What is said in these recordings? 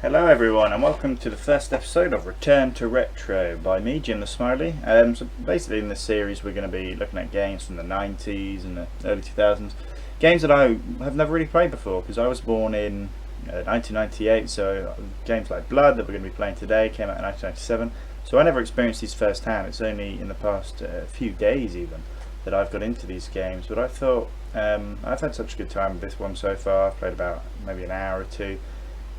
Hello everyone and welcome to the first episode of Return to Retro by me, Jim the Smiley. So basically in this series we're going to be looking at games from the 90s and the early 2000s. Games that I have never really played before because I was born in 1998, so games like Blood that we're going to be playing today came out in 1997. So I never experienced these firsthand. It's only in the past few days even that I've got into these games, but I thought I've had such a good time with this one so far. I've played about maybe an hour or two.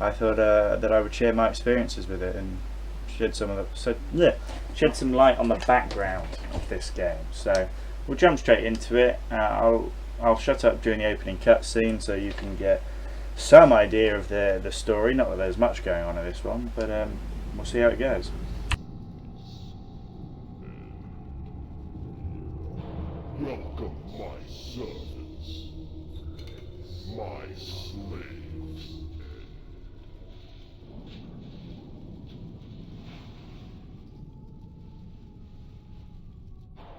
I thought that I would share my experiences with it and shed some light on the background of this game. So we'll jump straight into it. I'll shut up during the opening cutscene so you can get some idea of the story. Not that there's much going on in this one, but we'll see how it goes. Welcome, my servants, my slaves.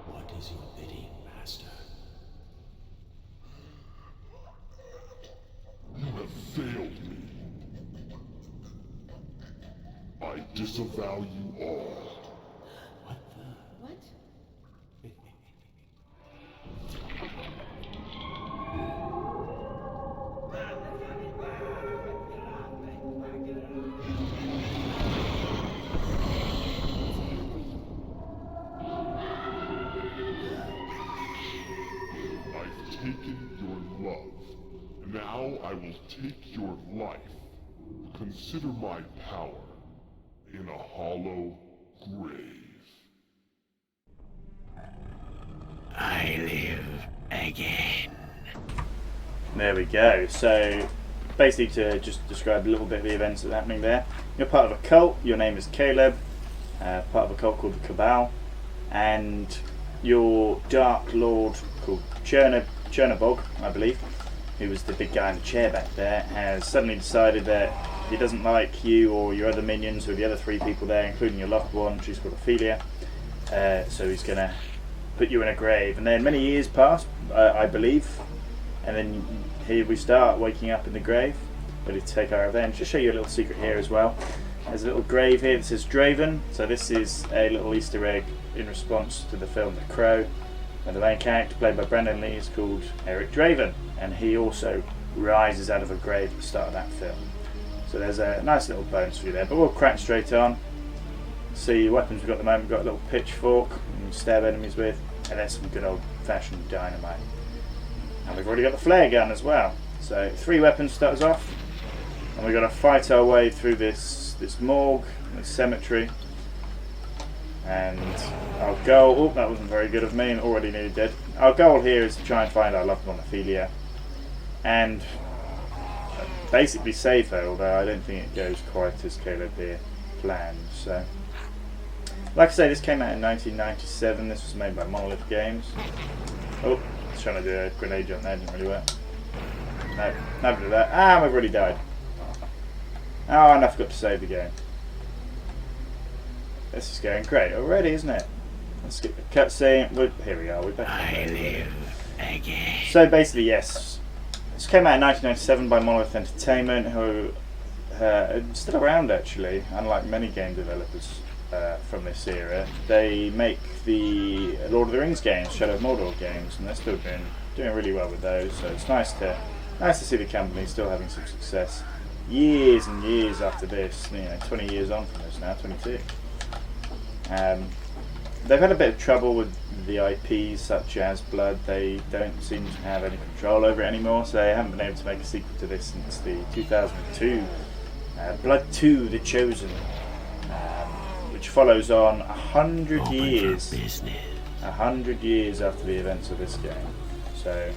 What is your bidding, Master? You have failed me. I disavow you all. What? I've taken your love. Now I will take your life. Consider my power in a hollow grave. I live again. There we go. So basically, to just describe a little bit of the events that are happening there, you're part of a cult. Your name is Caleb, part of a cult called the Cabal, and your Dark Lord called Chernobog, I believe, who was the big guy in the chair back there, has suddenly decided that he doesn't like you or your other minions or the other three people there, including your loved one. She's called Ophelia. So he's going to put you in a grave. And then many years pass, I believe, and then here we start waking up in the grave, ready to take our revenge. Just show you a little secret here as well. There's a little grave here that says Draven. So this is a little Easter egg in response to the film The Crow. And the main character, played by Brandon Lee, is called Eric Draven, and he also rises out of a grave at the start of that film. So there's a nice little bonus for you there, but we'll crack straight on. See the weapons we've got at the moment. We've got a little pitchfork you can stab enemies with, and there's some good old fashioned dynamite. And we've already got the flare gun as well. So 3 weapons start us off, and we've got to fight our way through this morgue, this cemetery. And our goal, oh, that wasn't very good of me and already nearly dead. Our goal here is to try and find our loved one Ophelia and basically save her, although I don't think it goes quite as Caleb here planned. So, like I say, this came out in 1997. This was made by Monolith Games. Oh, I was trying to do a grenade jump there, didn't really work. No, never do that. Ah, I've already died. Oh, and I forgot to save the game. This is going great already, isn't it? Let's skip the cutscene. Here we are. We're back. I live again. So basically, yes, this came out in 1997 by Monolith Entertainment, who are still around actually. Unlike many game developers from this era, they make the Lord of the Rings games, Shadow of Mordor games, and they're still doing really well with those. So it's nice to see the company still having some success years and years after this. 20 years on from this now, 22. They've had a bit of trouble with the IPs such as Blood. They don't seem to have any control over it anymore, so they haven't been able to make a sequel to this since the 2002 Blood 2 The Chosen, which follows on 100 years. 100 years after the events of this game. So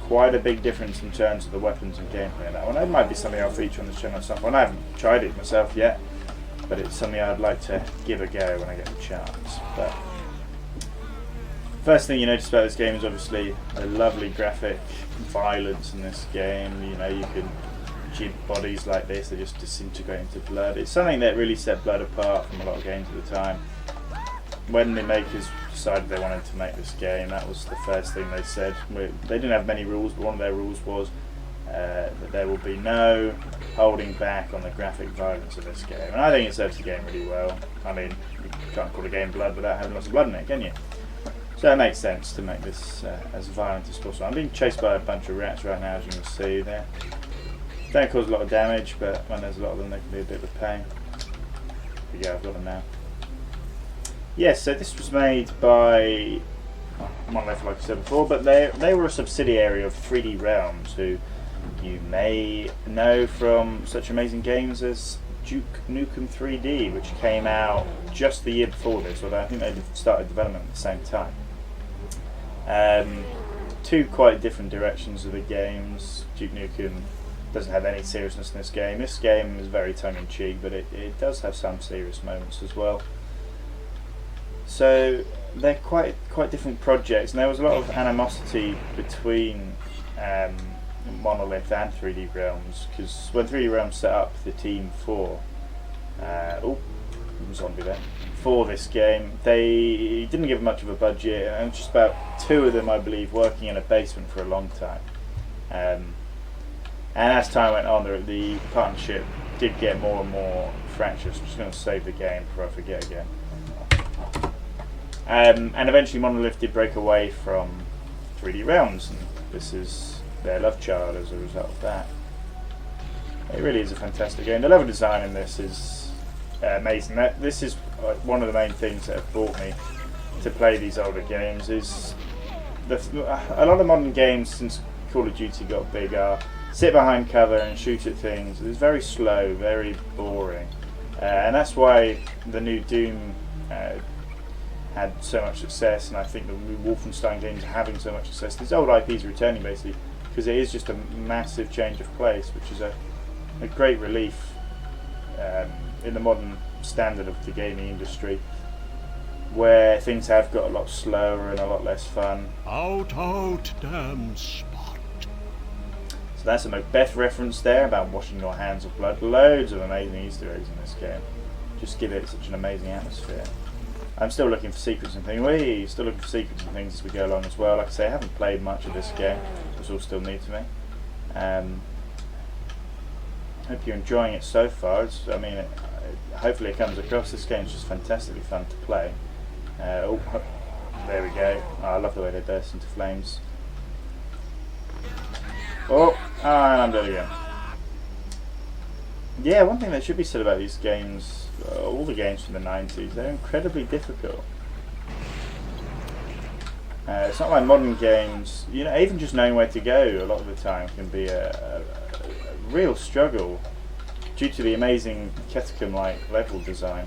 quite a big difference in terms of the weapons and gameplay in that one. It might be something I'll feature on the channel at some point. I haven't tried it myself yet, but it's something I'd like to give a go when I get the chance. But first thing you notice about this game is obviously the lovely graphic violence in this game. You can jib bodies like this, they just disintegrate into blood. It's something that really set Blood apart from a lot of games at the time. When the makers decided they wanted to make this game, that was the first thing they said. They didn't have many rules, but one of their rules was that there will be no holding back on the graphic violence of this game, and I think it serves the game really well. I mean, you can't call a game blood without having lots of blood in it, can you? So it makes sense to make this as violent as possible. I'm being chased by a bunch of rats right now, as you can see there. Don't cause a lot of damage, but when there's a lot of them, they can be a bit of a pain. But yeah, I've got them now. Yes, so this was made by Monolith, like I said before, but they were a subsidiary of 3D Realms, who you may know from such amazing games as Duke Nukem 3D, which came out just the year before this, although I think they started development at the same time. Two quite different directions of the games. Duke Nukem doesn't have any seriousness in this game. This game is very tongue-in-cheek, but it does have some serious moments as well. So they're quite different projects, and there was a lot of animosity between Monolith and 3D Realms, because when 3D Realms set up the team for zombie there, for this game, they didn't give much of a budget, and just about 2 of them, I believe, working in a basement for a long time. And as time went on, the partnership did get more and more fractious. I'm just going to save the game before I forget again. And eventually Monolith did break away from 3D Realms, and this is their love child as a result of that. It really is a fantastic game. The level design in this is amazing. This is one of the main things that have brought me to play these older games. Is a lot of modern games since Call of Duty got big are sit behind cover and shoot at things. It's very slow, very boring, and that's why the new Doom had so much success, and I think the new Wolfenstein games are having so much success. These old IPs are returning basically because it is just a massive change of pace, which is a great relief in the modern standard of the gaming industry, where things have got a lot slower and a lot less fun. Out, damn spot. So that's a Macbeth reference there about washing your hands of blood. Loads of amazing Easter eggs in this game. Just give it such an amazing atmosphere. I'm still looking for secrets and things. Still looking for secrets and things as we go along as well. Like I say, I haven't played much of this game. It's all still new to me. Hope you're enjoying it so far. Hopefully it comes across. This game's just fantastically fun to play. There we go. Oh, I love the way they burst into flames. And I'm dead again. Yeah, one thing that should be said about these games, all the games from the 90s, they're incredibly difficult. It's not like modern games, even just knowing where to go a lot of the time can be a real struggle due to the amazing Catacomb-like level design.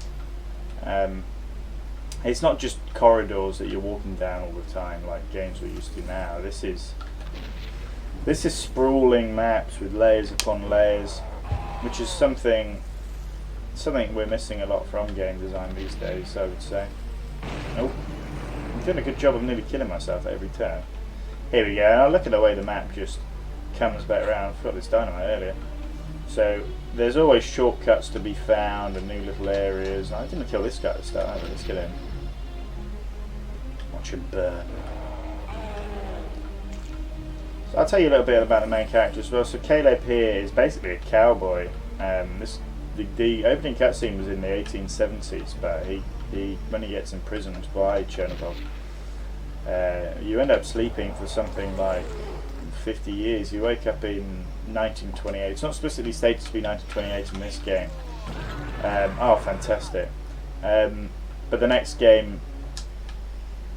It's not just corridors that you're walking down all the time like games we're used to now. This is sprawling maps with layers upon layers, which is something we're missing a lot from game design these days, I would say. Nope. I'm doing a good job of nearly killing myself at every turn. Here we go. Now look at the way the map just comes back around. I forgot this dynamite earlier. So there's always shortcuts to be found and new little areas. I didn't kill this guy at the start either. Let's get him. Watch him burn. So I'll tell you a little bit about the main character as well. So Caleb here is basically a cowboy. The opening cutscene was in the 1870s, but when he gets imprisoned by Chernobog, you end up sleeping for something like 50 years. You wake up in 1928. It's not explicitly stated to be 1928 in this game. Fantastic. But the next game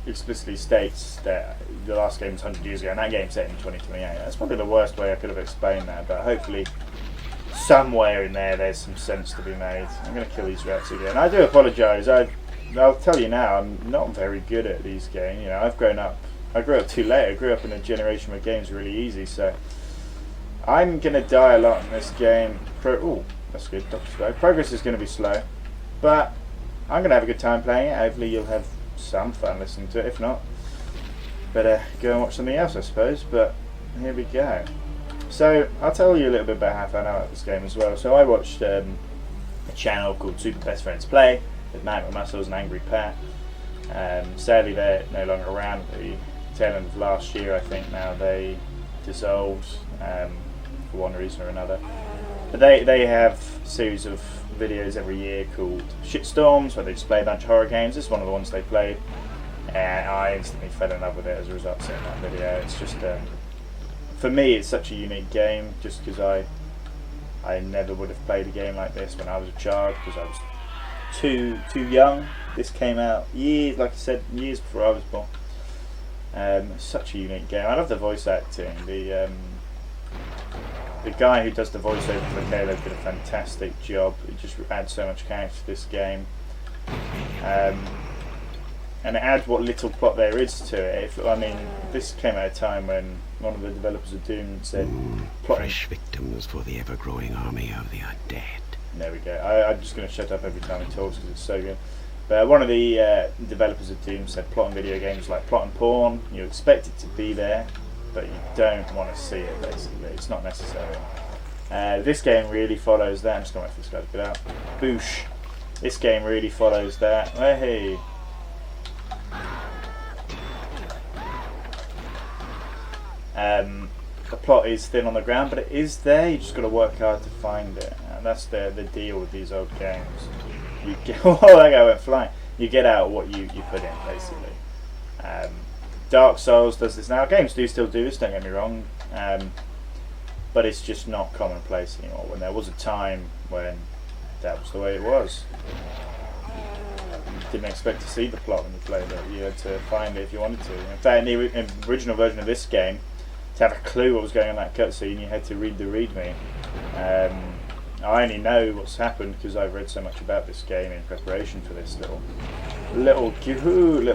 explicitly states that the last game was 100 years ago, and that game's set in 2028. That's probably the worst way I could have explained that, but hopefully somewhere in there there's some sense to be made. I'm going to kill these rats again. I do apologise. I'll tell you now, I'm not very good at these games. I grew up too late. I grew up in a generation where games were really easy, so I'm going to die a lot in this game. That's good. Progress is going to be slow, but I'm going to have a good time playing it. Hopefully you'll have some fun listening to it. If not, better go and watch something else, I suppose. But here we go. So I'll tell you a little bit about how I know about this game as well. So I watched a channel called Super Best Friends Play with Matt McMuscles and Angry Pat. Sadly they're no longer around. At the tail end of last year, I think now they dissolved. for one reason or another. But they have a series of videos every year called Shitstorms, where they display a bunch of horror games. This is one of the ones they played, and I instantly fell in love with it as a result of seeing that video. It's just, for me, it's such a unique game, just because I never would have played a game like this when I was a child, because I was too young. This came out years, like I said, years before I was born. Such a unique game. I love the voice acting. The guy who does the voiceover for Caleb did a fantastic job. It just adds so much character to this game, and it adds what little plot there is to it. I mean, this came at a time when one of the developers of Doom said, fresh victims for the ever-growing army of the undead. There we go. I'm just going to shut up every time he talks because it's so good. But one of the developers of Doom said plot in video games like plot and porn. You expect it to be there, but you don't want to see it, basically. It's not necessary. This game really follows that. I'm just going to wait for this guy to get out. Boosh. This game really follows that. Hey. The plot is thin on the ground, but it is there. You just got to work hard to find it. And that's the deal with these old games. You get, oh, that guy went flying. You get out what you put in, basically. Dark Souls does this now. Games do still do this, don't get me wrong, but it's just not commonplace anymore. When there was a time when that was the way it was. You didn't expect to see the plot when you played it. You had to find it if you wanted to. In fact, in the original version of this game, to have a clue what was going on in that cutscene, you had to read the README. I only know what's happened because I've read so much about this game in preparation for this little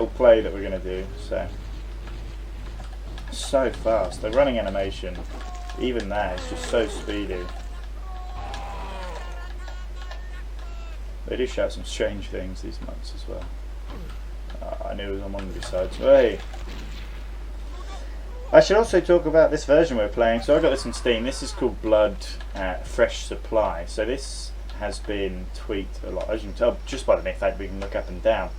play that we're going to do. So fast. The running animation, even that, is just so speedy. They do shout some strange things, these months as well. I knew it was on one of these sides. Hey! I should also talk about this version we're playing. So I got this on Steam. This is called Blood Fresh Supply. So this has been tweaked a lot, as you can tell just by the mere fact we can look up and down.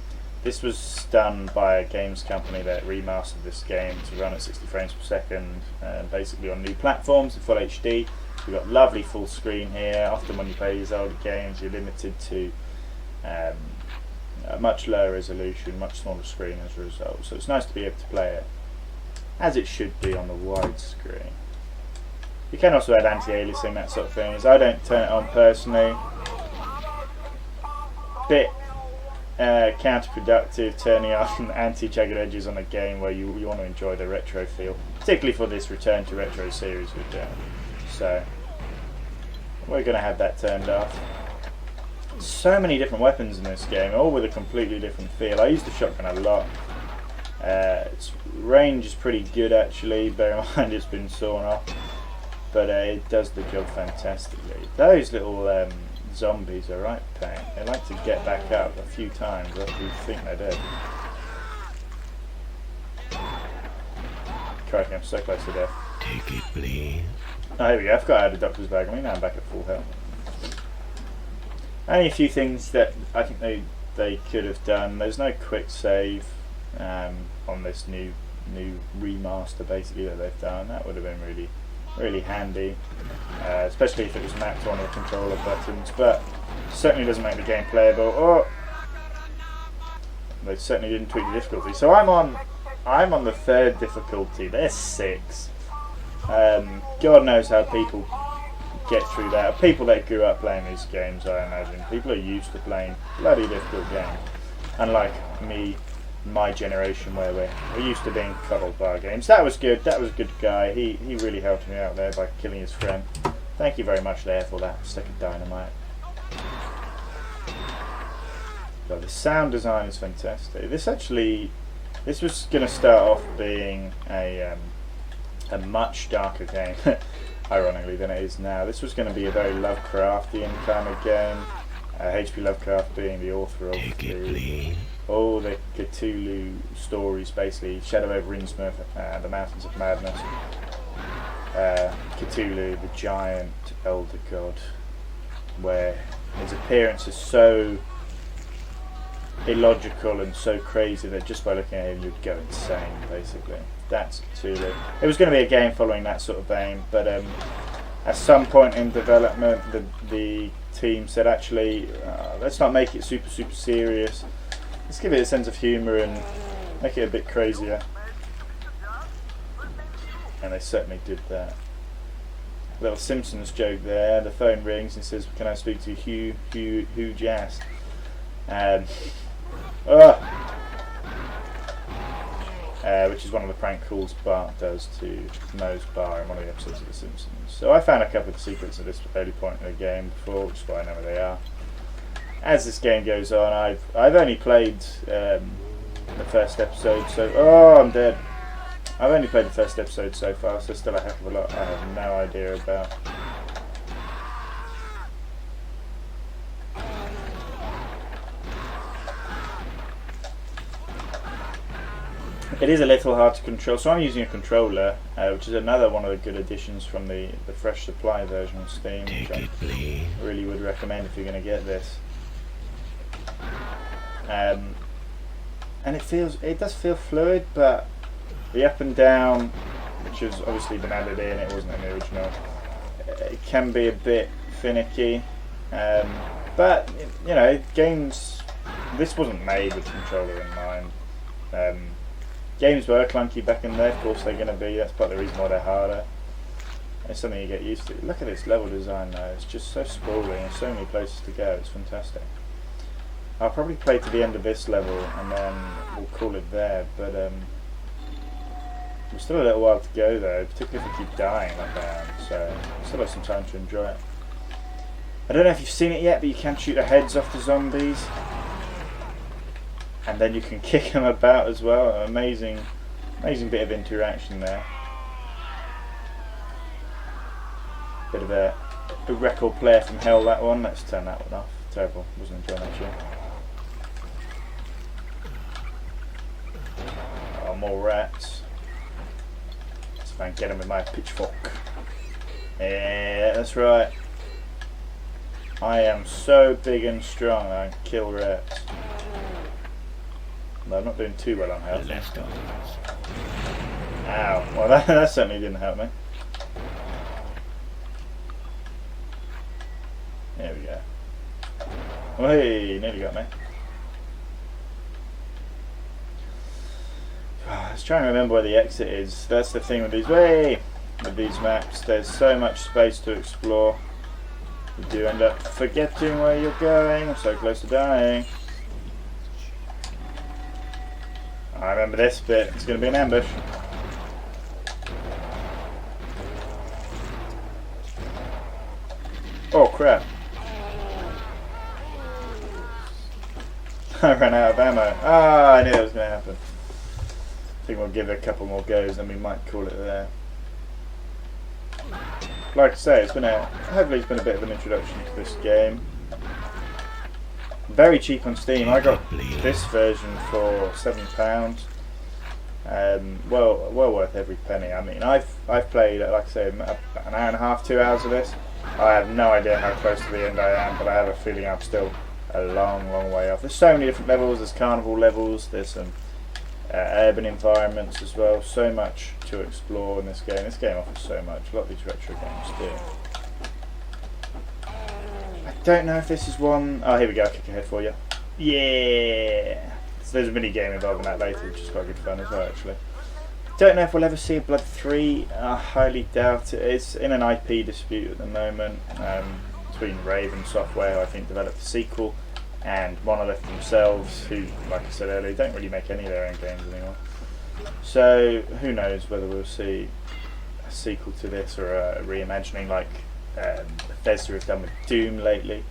This was done by a games company that remastered this game to run at 60 frames per second, basically on new platforms in full HD. We've got lovely full screen here. Often when you play these older games, you're limited to a much lower resolution, much smaller screen as a result. So it's nice to be able to play it as it should be on the wide screen. You can also add anti-aliasing, that sort of thing. I don't turn it on personally. Bit counterproductive turning on anti-jagged edges on a game where you want to enjoy the retro feel, particularly for this Return to Retro series we're doing. So we're going to have that turned off. So many different weapons in this game, all with a completely different feel. I use the shotgun a lot. Its range is pretty good actually, bear in mind it's been sawn off, but it does the job fantastically. Those little zombies are right pain. They like to get back up a few times after you think they're dead. Crikey, I'm so close to death. Take it, please. Oh, here we go. I forgot I had a doctor's bag on me. Now I'm back at full health. Only a few things that I think they could have done. There's no quick save on this new remaster basically that they've done. That would have been really handy, especially if it was mapped to one of the controller buttons, but certainly doesn't make the game playable. Oh, they certainly didn't tweak the difficulty. So I'm on the 3rd difficulty. There's 6. God knows how people get through that. People that grew up playing these games, I imagine. People are used to playing bloody difficult games. Unlike me, my generation, where we're used to being cuddled by our games. That was good. That was a good guy. He really helped me out there by killing his friend. Thank you very much there for that stick of dynamite. But the sound design is fantastic. This was going to start off being a much darker game, ironically, than it is now. This was going to be a very Lovecraftian kind of game. H.P. Lovecraft being the author of all the Cthulhu stories, basically. Shadow over Innsmouth, The Mountains of Madness. Cthulhu, the giant elder god, where his appearance is so illogical and so crazy that just by looking at him you'd go insane, basically. That's Cthulhu. It was going to be a game following that sort of vein, but at some point in development, the team said, actually, let's not make it super serious. Let's give it a sense of humour and make it a bit crazier. And they certainly did that. Little Simpsons joke there. The phone rings and says, "Can I speak to Hugh Jass?" Which is one of the prank calls Bart does to Moe's bar in one of the episodes of The Simpsons. So I found a couple of the secrets at this early point in the game before, which is why I know where they are. As this game goes on, I've only played the first episode, so I'm dead. I've only played the first episode so far, so still a heck of a lot I have no idea about. It is a little hard to control, so I'm using a controller, which is another one of the good additions from the Fresh Supply version of Steam, which I really would recommend if you're going to get this. And it does feel fluid, but the up and down, which has obviously been added in, it wasn't in the original, it can be a bit finicky. But you know, games. This wasn't made with the controller in mind. Games were clunky back in there, of course they're going to be. That's part of the reason why they're harder. It's something you get used to. Look at this level design though, it's just so sprawling, there's so many places to go, it's fantastic. I'll probably play to the end of this level and then we'll call it there, but we've still a little while to go though, particularly if we keep dying like I am, so we still have some time to enjoy it. I don't know if you've seen it yet, but you can shoot the heads off the zombies. And then you can kick them about as well. Amazing bit of interaction there. Bit of a record player from hell, that one. Let's turn that one off. Terrible. Wasn't enjoying that shit. Oh, more rats. Let's try and get them with my pitchfork. Yeah, that's right. I am so big and strong I can kill rats. No, I'm not doing too well on health. Ow. Well, that certainly didn't help me. There we go. Hey, nearly got me. Let's try and remember where the exit is. That's the thing with these maps. There's so much space to explore. You do end up forgetting where you're going. I'm so close to dying. I remember this bit. It's going to be an ambush. Oh crap. I ran out of ammo. I knew that was going to happen. I think we'll give it a couple more goes and we might call it there. Like I say, hopefully it's been a bit of an introduction to this game. Very cheap on Steam. I got this version for £7. Well worth every penny. I mean, I've played, like I say, an hour and a half, 2 hours of this. I have no idea how close to the end I am, but I have a feeling I'm still a long way off. There's so many different levels. There's carnival levels. There's some urban environments as well. So much to explore in this game. This game offers so much. A lot of these retro games do. I don't know if this is one. Oh, here we go. I'll kick ahead for you. Yeah. So there's a mini game involving that later, which is quite good fun as well, actually. Don't know if we'll ever see a Blood 3. I highly doubt it. It's in an IP dispute at the moment between Raven Software, who I think developed the sequel, and Monolith themselves, who, like I said earlier, don't really make any of their own games anymore. So who knows whether we'll see a sequel to this or a reimagining like Bethesda have done with Doom lately.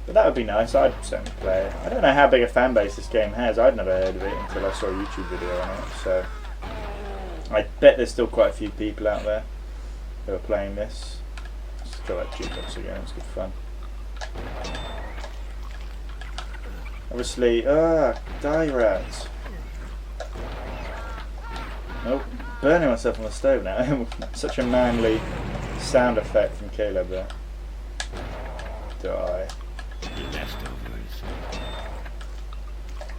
But that would be nice. I'd certainly play it. I don't know how big a fan base this game has. I'd never heard of it until I saw a YouTube video on it. So I bet there's still quite a few people out there who are playing this. Let's go that jukebox again. It's good fun. Obviously, die rats. Nope, burning myself on the stove now. Such a manly sound effect from Caleb there. Die.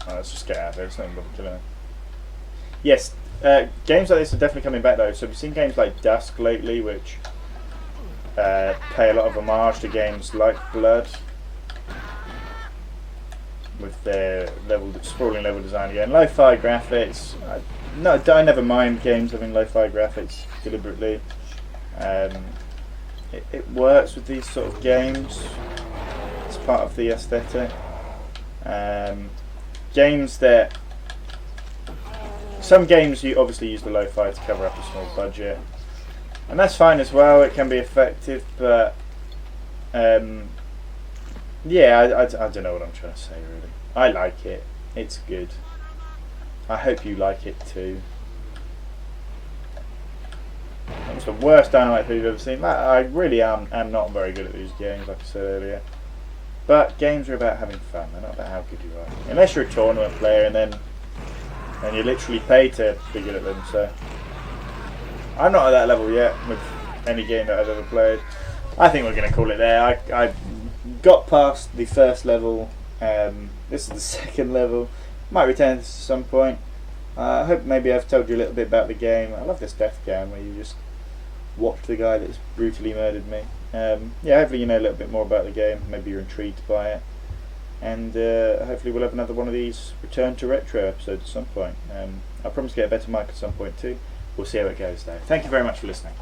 Oh, let's just get out of here. It's not even bother killing him. Yes, games like this are definitely coming back though. So we've seen games like Dusk lately, which pay a lot of homage to games like Blood, with their sprawling level design again. Lo-fi graphics. I never mind games having lo-fi graphics deliberately. It works with these sort of games. It's part of the aesthetic. Games that... Some games you obviously use the lo-fi to cover up a small budget. And that's fine as well, it can be effective, but... yeah, I don't know what I'm trying to say really. I like it. It's good. I hope you like it too. That was the worst Dynamite food you've ever seen. I really am not very good at these games, like I said earlier. But games are about having fun. They're not about how good you are. Unless you're a tournament player, and you're literally paid to be good at them. So I'm not at that level yet with any game that I've ever played. I think we're going to call it there. I got past the first level. This is the second level. Might return this at some point. I hope maybe I've told you a little bit about the game. I love this death game where you just watch the guy that's brutally murdered me. Yeah, hopefully you know a little bit more about the game. Maybe you're intrigued by it. And hopefully we'll have another one of these Return to Retro episodes at some point. I promise to get a better mic at some point too. We'll see how it goes though. Thank you very much for listening.